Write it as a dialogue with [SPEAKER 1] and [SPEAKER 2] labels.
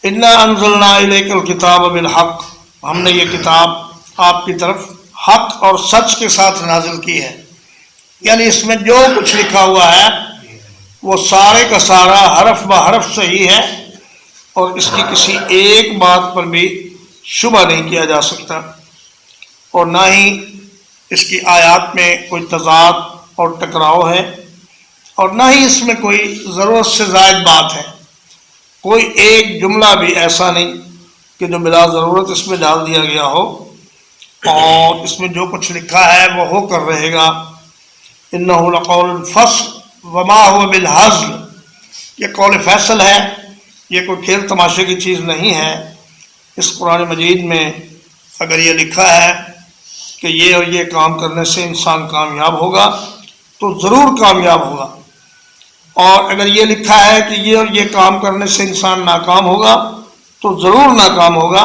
[SPEAKER 1] انا انزلنا الیک الکتاب بالحق، ہم نے یہ کتاب آپ کی طرف حق اور سچ کے ساتھ نازل کی ہے، یعنی اس میں جو کچھ لکھا ہوا ہے وہ سارے کا سارا حرف بہ حرف صحیح ہے، اور اس کی کسی ایک بات پر بھی شبہ نہیں کیا جا سکتا، اور نہ ہی اس کی آیات میں کوئی تضاد اور ٹکراؤ ہے، اور نہ ہی اس میں کوئی ضرورت سے زائد بات ہے۔ کوئی ایک جملہ بھی ایسا نہیں کہ جو بلا ضرورت اس میں ڈال دیا گیا ہو، اور اس میں جو کچھ لکھا ہے وہ ہو کر رہے گا۔ انہ لقول الفصل وما هو بالہزل، یہ قول فیصل ہے، یہ کوئی کھیل تماشے کی چیز نہیں ہے۔ اس قرآن مجید میں اگر یہ لکھا ہے کہ یہ اور یہ کام کرنے سے انسان کامیاب ہوگا تو ضرور کامیاب ہوگا، اور اگر یہ لکھا ہے کہ یہ اور یہ کام کرنے سے انسان ناکام ہوگا تو ضرور ناکام ہوگا۔